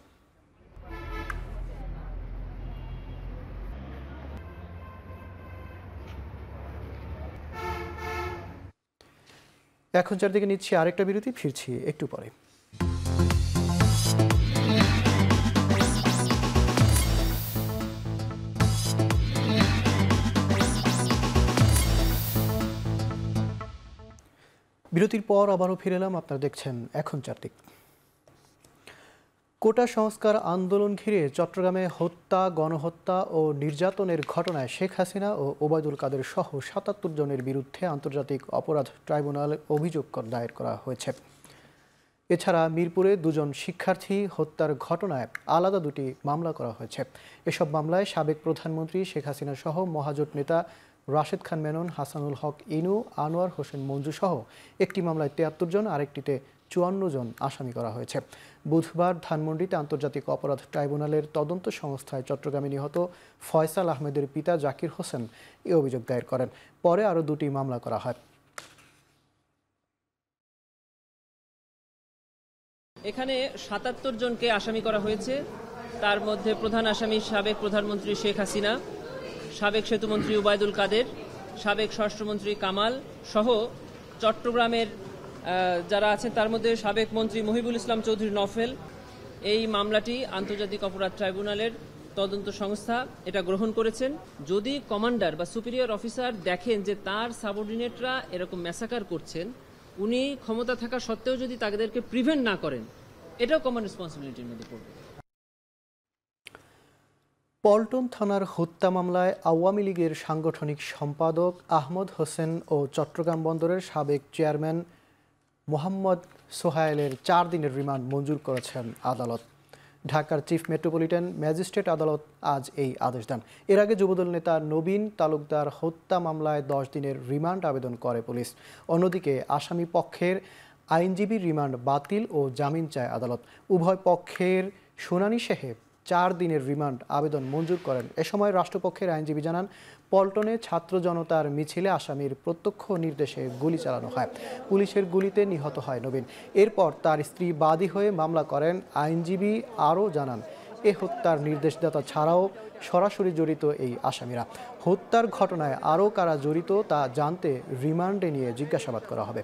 এখন চারদিকে নিচ্ছি আরেকটা বিরতি, ফিরছি একটু পরে। বিরতির পর আবারও ফিরে এলাম, আপনারা দেখছেন এখন চারদিক। কোটা সংস্কার আন্দোলন ঘিরে চট্টগ্রামে হত্যা, গণহত্যা ও নির্যাতনের ঘটনায় শেখ হাসিনা ও ওবায়দুল কাদের সহ ৭৭ জনের বিরুদ্ধে আন্তর্জাতিক অপরাধ ট্রাইব্যুনালে অভিযোগ দায়ের করা হয়েছে। এছাড়া মিরপুরে 2 জন শিক্ষার্থী হত্যার ঘটনায় আলাদা 2টি মামলা করা হয়েছে। এসব মামলায় সাবেক প্রধানমন্ত্রী শেখ হাসিনা সহ মহাজোট নেতা রাশেদ খান মেনন, হাসানুল হক ইনু, আনোয়ার হোসেন মঞ্জু সহ একটি মামলায় 73 জন, আরেকটিতে 54 জন আসামি করা হয়েছে। বুধবার ধানমন্ডিতে আন্তর্জাতিক অপরাধ ট্রাইব্যুনালের তদন্ত সংস্থায় চট্টগ্রামে নিহত ফয়সাল আহমেদের পিতা জাকির হোসেন এ অভিযোগ দায়ের করেন। পরে আরও 2টি মামলা করা হয়। এখানে ৭৭ জনকে আসামি করা হয়েছে। তার মধ্যে প্রধান আসামি সাবেক প্রধানমন্ত্রী শেখ হাসিনা, সাবেক সেতুমন্ত্রী ওবায়দুল কাদের, সাবেক স্বরাষ্ট্রমন্ত্রী কামাল সহ চট্টগ্রামের যারা আছেন তার মধ্যে সাবেক মন্ত্রী মহিবুল ইসলাম চৌধুরী নফেল। এই মামলাটি আন্তর্জাতিক অপরাধ ট্রাইব্যুনালের তদন্ত সংস্থা এটা গ্রহণ করেছেন। যদি কমান্ডার বা সুপিরিয়র অফিসার দেখেন যে তার সাবঅর্ডিনেটরা এরকম ম্যাসাকার করছেন, উনি ক্ষমতা থাকা সত্ত্বেও যদি তাদেরকে প্রিভেন্ট না করেন, এটাও কমন রেসপন্সিবিলিটির মধ্যে পড়বে। পল্টন থানার হত্যা মামলায় আওয়ামী লীগের সাংগঠনিক সম্পাদক আহমদ হোসেন ও চট্টগ্রাম বন্দরের সাবেক চেয়ারম্যান মোহাম্মদ সোহায়েলের 4 দিনের রিমান্ড মঞ্জুর করেছেন আদালত। ঢাকার চিফ মেট্রোপলিটন ম্যাজিস্ট্রেট আদালত আজ এই আদেশ দেন। এর আগে যুবদল নেতা নবীন তালুকদার হত্যা মামলায় 10 দিনের রিমান্ড আবেদন করে পুলিশ। অন্যদিকে আসামি পক্ষের আইনজীবীর রিমান্ড বাতিল ও জামিন চায় আদালত। উভয় পক্ষের শুনানি শেষে 4 দিনের রিমান্ড আবেদন মঞ্জুর করেন। এ সময় রাষ্ট্রপক্ষের আইনজীবী জানান, পল্টনে ছাত্র জনতার মিছিলে আসামির প্রত্যক্ষ নির্দেশে গুলি চালানো হয়। পুলিশের গুলিতে নিহত হয় নবীন। এরপর তার স্ত্রী বাদী হয়ে মামলা করেন। আইনজীবী আরও জানান, এ হত্যার নির্দেশদাতা ছাড়াও সরাসরি জড়িত এই আসামিরা। হত্যার ঘটনায় আরও কারা জড়িত তা জানতে রিমান্ডে নিয়ে জিজ্ঞাসাবাদ করা হবে।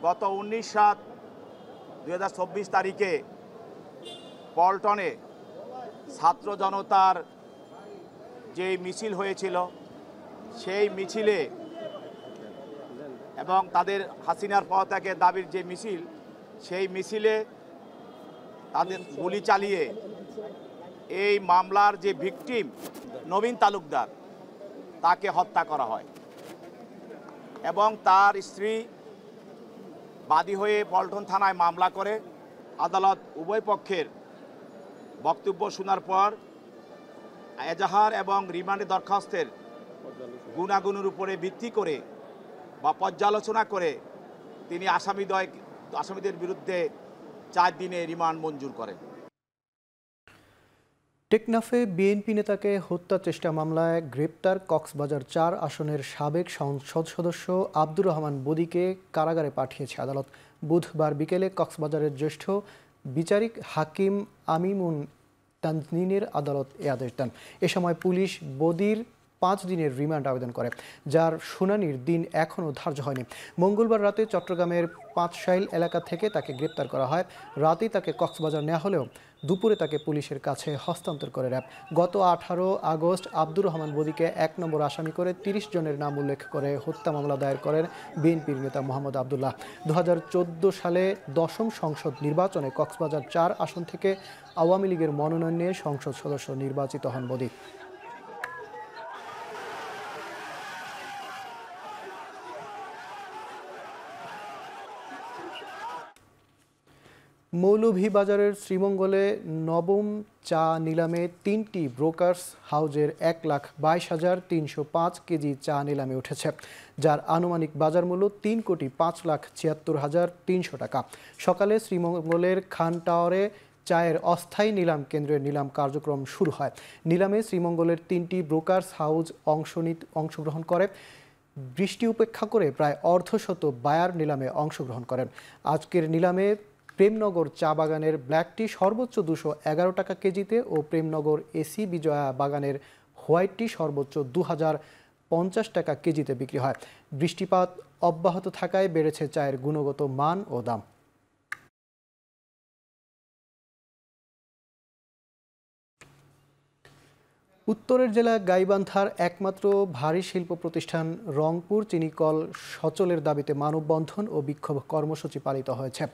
গত 19/7/2024 তারিখে পল্টনে ছাত্র জনতার যে মিছিল হয়েছিল, সেই মিছিলে এবং তাদের হাসিনার পদত্যাগের দাবির যে মিছিল, সেই মিছিলে তাদের গুলি চালিয়ে এই মামলার যে ভিকটিম নবীন তালুকদার তাকে হত্যা করা হয় এবং তার স্ত্রী বাদী হয়ে পল্টন থানায় মামলা করে। আদালত উভয় পক্ষের বক্তব্য শোনার পর এজাহার এবং রিমান্ডে দরখাস্তের গুণাগুণের উপরে ভিত্তি করে বা পর্যালোচনা করে তিনি আসামিদের বিরুদ্ধে 4 দিনে রিমান্ড মঞ্জুর করেন। টেকনাফে বিএনপি নেতাকে হত্যা চেষ্টা মামলায় গ্রেপ্তার কক্সবাজার 4 আসনের সাবেক সংসদ সদস্য আব্দুর রহমান বদিকে কারাগারে পাঠিয়েছে আদালত। বুধবার বিকেলে কক্সবাজারের জ্যেষ্ঠ বিচারিক হাকিম আমিমুন তানজিনের আদালত এ আদেশ দেন। এ সময় পুলিশ বদির 5 দিনের রিমান্ড আবেদন করে, যার শুনানির দিন এখনও ধার্য হয়নি। মঙ্গলবার রাতে চট্টগ্রামের পাঁচশাইল এলাকা থেকে তাকে গ্রেপ্তার করা হয়। রাতেই তাকে কক্সবাজার নেওয়া হলেও দুপুরে তাকে পুলিশের কাছে হস্তান্তর করে র্যাব। গত 18 আগস্ট আব্দুর রহমান বদিকে 1 নম্বর আসামি করে 30 জনের নাম উল্লেখ করে হত্যা মামলা দায়ের করেন বিএনপির নেতা মোহাম্মদ আবদুল্লাহ। 2014 সালে 10ম সংসদ নির্বাচনে কক্সবাজার 4 আসন থেকে আওয়ামী লীগের মনোনয়ন নিয়ে সংসদ সদস্য নির্বাচিত হন বদি। মৌলভীবাজারের শ্রীমঙ্গলে নবম চা নিলামে 3টি ব্রোকার্স হাউজের 1,22,305 কেজি চা নিলামে উঠেছে, যার আনুমানিক বাজার মূল্য 3,05,76,300 টাকা। সকালে শ্রীমঙ্গলের খান টাওয়ারে চায়ের অস্থায়ী নিলাম কেন্দ্রের নিলাম কার্যক্রম শুরু হয়। নিলামে শ্রীমঙ্গলের 3টি ব্রোকার্স হাউজ অংশগ্রহণ করে। বৃষ্টি উপেক্ষা করে প্রায় অর্ধশত বায়ার নিলামে অংশগ্রহণ করেন। আজকের নিলামে প্রেমনগর চা বাগানের ব্ল্যাক টি সর্বোচ্চ 211 টাকা কেজিতে ও প্রেমনগর এসি বিজয়া বাগানের হোয়াইট টি সর্বোচ্চ 2050 টাকা কেজিতে বিক্রি হয়। বৃষ্টিপাত অব্যাহত থাকায় বেড়েছে চায়ের গুণগত মান ও দাম। উত্তরের জেলা গাইবান্ধার একমাত্র ভারী শিল্প প্রতিষ্ঠান রংপুর চিনিকল সচলের দাবিতে মানববন্ধন ও বিক্ষোভ কর্মসূচি পালিত হয়েছে।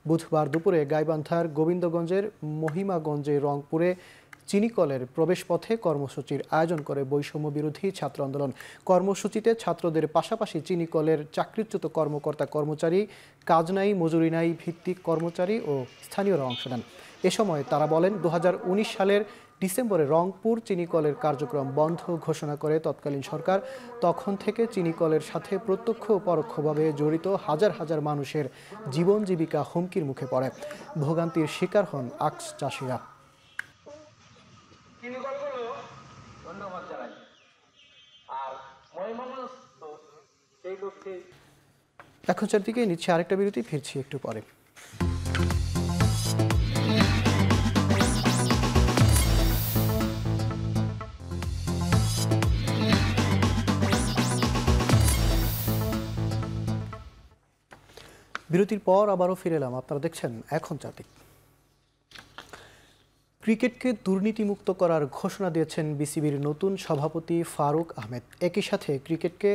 বুধবার দুপুরে গাইবান্ধার গোবিন্দগঞ্জের মহিমাগঞ্জে রংপুরে চিনিকলের প্রবেশপথে কর্মসূচির আয়োজন করে বৈষম্য বিরোধী ছাত্র আন্দোলন। কর্মসূচিতে ছাত্রদের পাশাপাশি চিনিকলের চাকরিচ্যুত কর্মকর্তা কর্মচারী, কাজ নাই মজুরি নাই ভিত্তিক কর্মচারী ও স্থানীয়রা অংশ নেন। এ সময় তারা বলেন, 2019 সালের ডিসেম্বরে রংপুর চিনিকলের কার্যক্রম বন্ধ ঘোষণা করে তৎকালীন সরকার। তখন থেকে চিনিকলের সাথে প্রত্যক্ষ ও পরোক্ষভাবে জড়িত হাজার হাজার মানুষের জীবন জীবিকা হুমকির মুখে পড়ে। ভোগান্তির শিকার হন আখ চাষিরা। এখন চারদিকে নিচ্ছে আরেকটা বিরতি, ফিরছি একটু পরে। বিরতির পর আবারও ফিরে এলাম। আপনারা দেখছেন এখন চারদিক। ক্রিকেটকে দুর্নীতিমুক্ত করার ঘোষণা দিয়েছেন বিসিবির নতুন সভাপতি ফারুক আহমেদ। একই সাথে ক্রিকেটকে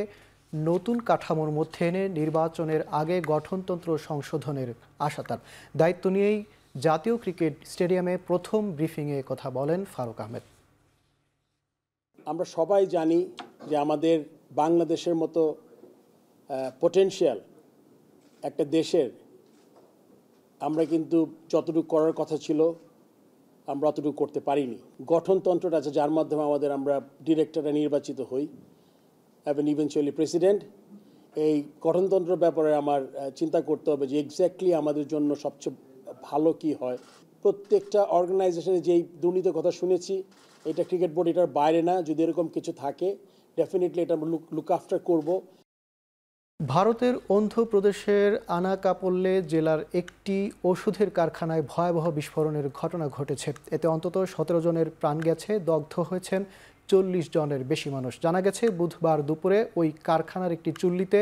নতুন কাঠামোর মধ্যে এনে নির্বাচনের আগে গঠনতন্ত্র সংশোধনের আশা তার। দায়িত্ব নিয়েই জাতীয় ক্রিকেট স্টেডিয়ামে প্রথম ব্রিফিংয়ে কথা বলেন ফারুক আহমেদ। আমরা সবাই জানি যে আমাদের বাংলাদেশের মতো পটেনশিয়াল একটা দেশের আমরা কিন্তু যতটুকু করার কথা ছিল আমরা অতটুকু করতে পারিনি। গঠনতন্ত্রটা আছে যার মাধ্যমে আমরা ডিরেক্টররা নির্বাচিত হই এবং ইভেনচুয়ালি প্রেসিডেন্ট। এই গঠনতন্ত্রের ব্যাপারে আমার চিন্তা করতে হবে যে এক্স্যাক্টলি আমাদের জন্য সবচেয়ে ভালো কি হয়। প্রত্যেকটা অর্গানাইজেশনে যেই দুর্নীতির কথা শুনেছি, এটা ক্রিকেট বোর্ড এটার বাইরে না। যদি এরকম কিছু থাকে ডেফিনেটলি এটা লুক আফটার করব। ভারতের অন্ধ্রপ্রদেশের আনাকাপল্লে জেলার একটি ওষুধের কারখানায় ভয়াবহ বিস্ফোরণের ঘটনা ঘটেছে। এতে অন্তত 17 জনের প্রাণ গেছে, দগ্ধ হয়েছেন 40 জনের বেশি মানুষ। জানা গেছে, বুধবার দুপুরে ওই কারখানার একটি চুল্লিতে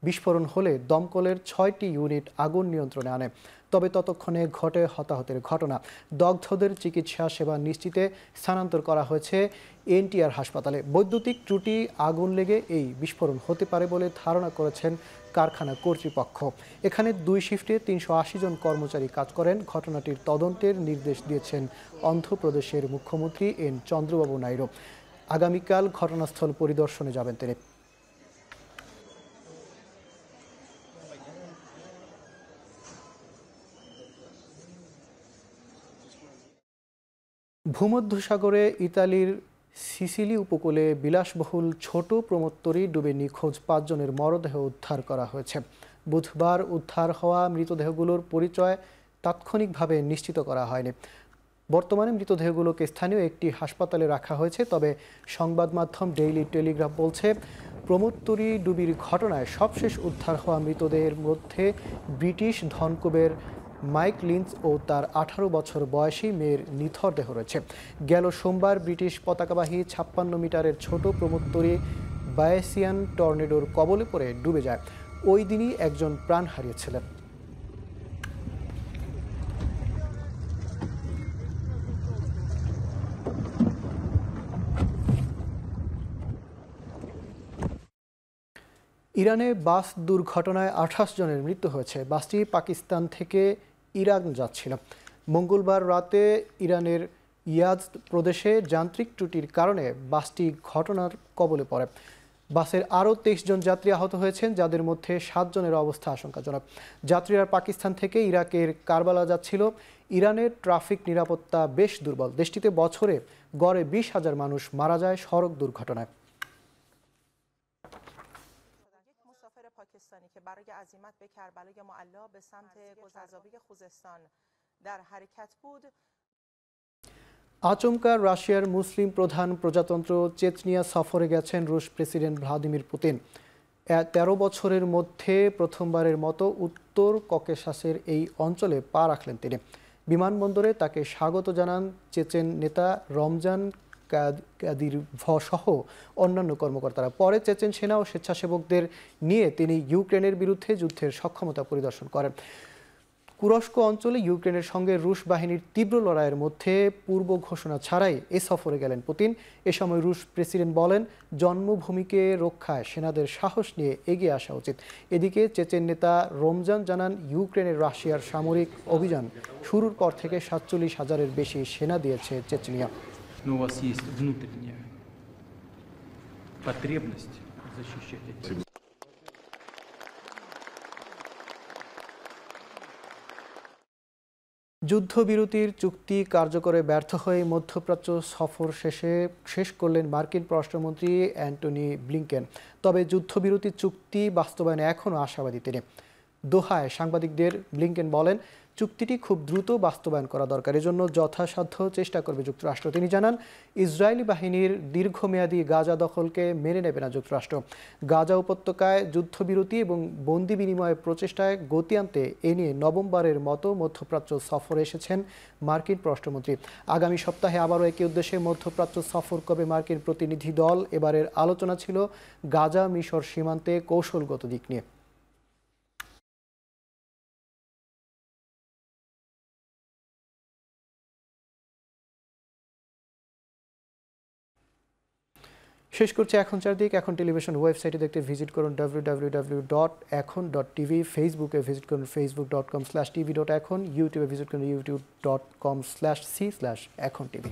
বিস্ফোরণ হলে দমকলের 6টি ইউনিট আগুন নিয়ন্ত্রণে আনে। তবে ততক্ষণে ঘটে হতাহতের ঘটনা। দগ্ধদের চিকিৎসা সেবা নিশ্চিতে স্থানান্তর করা হয়েছে এনটিআর হাসপাতালে। বৈদ্যুতিক ত্রুটি, আগুন লেগে এই বিস্ফোরণ হতে পারে বলে ধারণা করেছেন কারখানা কর্তৃপক্ষ। এখানে 2 শিফটে 380 জন কর্মচারী কাজ করেন। ঘটনাটির তদন্তের নির্দেশ দিয়েছেন অন্ধ্রপ্রদেশের মুখ্যমন্ত্রী এন চন্দ্রবাবু নাইডু। আগামীকাল ঘটনাস্থল পরিদর্শনে যাবেন তিনি। ভূমধ্যসাগরে ইতালির সিসিলি উপকূলে বিলাসবহুল ছোট প্রমোত্তরী ডুবে নিখোঁজ 5 জনের মরদেহ উদ্ধার করা হয়েছে। বুধবার উদ্ধার হওয়া মৃতদেহগুলোর পরিচয় তাৎক্ষণিকভাবে নিশ্চিত করা হয়নি। বর্তমানে মৃতদেহগুলোকে স্থানীয় একটি হাসপাতালে রাখা হয়েছে। তবে সংবাদ মাধ্যম ডেইলি টেলিগ্রাফ বলছে, প্রমোত্তরী ডুবির ঘটনায় সবশেষ উদ্ধার হওয়া মৃতদেহের মধ্যে ব্রিটিশ ধনকুবের মাইক লিন্স ও তার 18 বছর বয়সী মেয়ের নিথর দেহ রয়েছে। গেল সোমবার ব্রিটিশ পতাকাবাহী 56 মিটারের ছোট প্রমোত্তরী বায়েসিয়ান টর্নেডোর কবলে পড়ে ডুবে যায়। ওই দিনই একজন প্রাণ হারিয়েছিলেন। ইরানে বাস দুর্ঘটনায় 28 জনের মৃত্যু হয়েছে। বাসটি পাকিস্তান থেকে ইরান যাচ্ছিল। মঙ্গলবার রাতে ইরানের ইয়াজদ প্রদেশে যান্ত্রিক ত্রুটির কারণে বাসটি ঘটনার কবলে পড়ে। বাসের আরও 23 জন যাত্রী আহত হয়েছেন, যাদের মধ্যে 7 জনের অবস্থা আশঙ্কাজনক। যাত্রীরা পাকিস্তান থেকে ইরাকের কারবালা যাচ্ছিল। ইরানের ট্রাফিক নিরাপত্তা বেশ দুর্বল। দেশটিতে বছরে গড়ে 20,000 মানুষ মারা যায় সড়ক দুর্ঘটনায়। আচমকা রাশিয়ার মুসলিম প্রধান প্রজাতন্ত্র চেচনিয়া সফরে গেছেন রুশ প্রেসিডেন্ট ভ্লাদিমির পুতিন। 13 বছরের মধ্যে প্রথমবারের মতো উত্তর ককেশাসের এই অঞ্চলে পা রাখলেন তিনি। বিমানবন্দরে তাকে স্বাগত জানান চেচেন নেতা রমজান কাদিরভ সহ অন্যান্য কর্মকর্তারা। পরে চেচেন সেনা ও স্বেচ্ছাসেবকদের নিয়ে তিনি ইউক্রেনের বিরুদ্ধে যুদ্ধের সক্ষমতা পরিদর্শন করেন। কুরস্ক অঞ্চলে ইউক্রেনের সঙ্গে রুশ বাহিনীর তীব্র লড়াইয়ের মধ্যে পূর্ব ঘোষণা ছাড়াই এ সফরে গেলেন পুতিন। এ সময় রুশ প্রেসিডেন্ট বলেন, জন্মভূমিকে রক্ষায় সেনাদের সাহস নিয়ে এগিয়ে আসা উচিত। এদিকে চেচেন নেতা রমজান জানান, ইউক্রেনের রাশিয়ার সামরিক অভিযান শুরুর পর থেকে 47,000-এর বেশি সেনা দিয়েছে চেচনিয়া। যুদ্ধবিরতির চুক্তি কার্যকরে ব্যর্থ হয়ে মধ্যপ্রাচ্য সফর শেষ করলেন মার্কিন পররাষ্ট্রমন্ত্রী অ্যান্টনি ব্লিংকেন। তবে যুদ্ধবিরতির চুক্তি বাস্তবায়নে এখনও আশাবাদী তিনি। দোহায় সাংবাদিকদের ব্লিংকেন বলেন, চুক্তিটি খুব দ্রুত বাস্তবায়ন করা দরকার, এজন্য যথাসাধ্য চেষ্টা করবে যুক্তরাষ্ট্র। তিনি জানান, ইসরায়েলি বাহিনীর দীর্ঘমেয়াদী গাজা দখলকে মেনে নেবে না যুক্তরাষ্ট্র। গাজা উপত্যকায় যুদ্ধবিরতি এবং বন্দি বিনিময়ের প্রচেষ্টায় গতি আনতে এ নিয়ে নবমবারের মতো মধ্যপ্রাচ্য সফরে এসেছেন মার্কিন পররাষ্ট্রমন্ত্রী। আগামী সপ্তাহে আবারও একই উদ্দেশ্যে মধ্যপ্রাচ্য সফর করবে মার্কিন প্রতিনিধি দল। এবারের আলোচনা ছিল গাজা মিশর সীমান্তে কৌশলগত দিক নিয়ে। শেষ করছে এখন চারদিক। এখন টেলিভিশন ওয়েবসাইটে দেখতে ভিজিট করুন www.ekhon.tv, ফেসবুকে ভিজিট করুন facebook.com/tv.ekhon, ইউটিউবে ভিজিট করুন youtube.com/c/ekhon tv।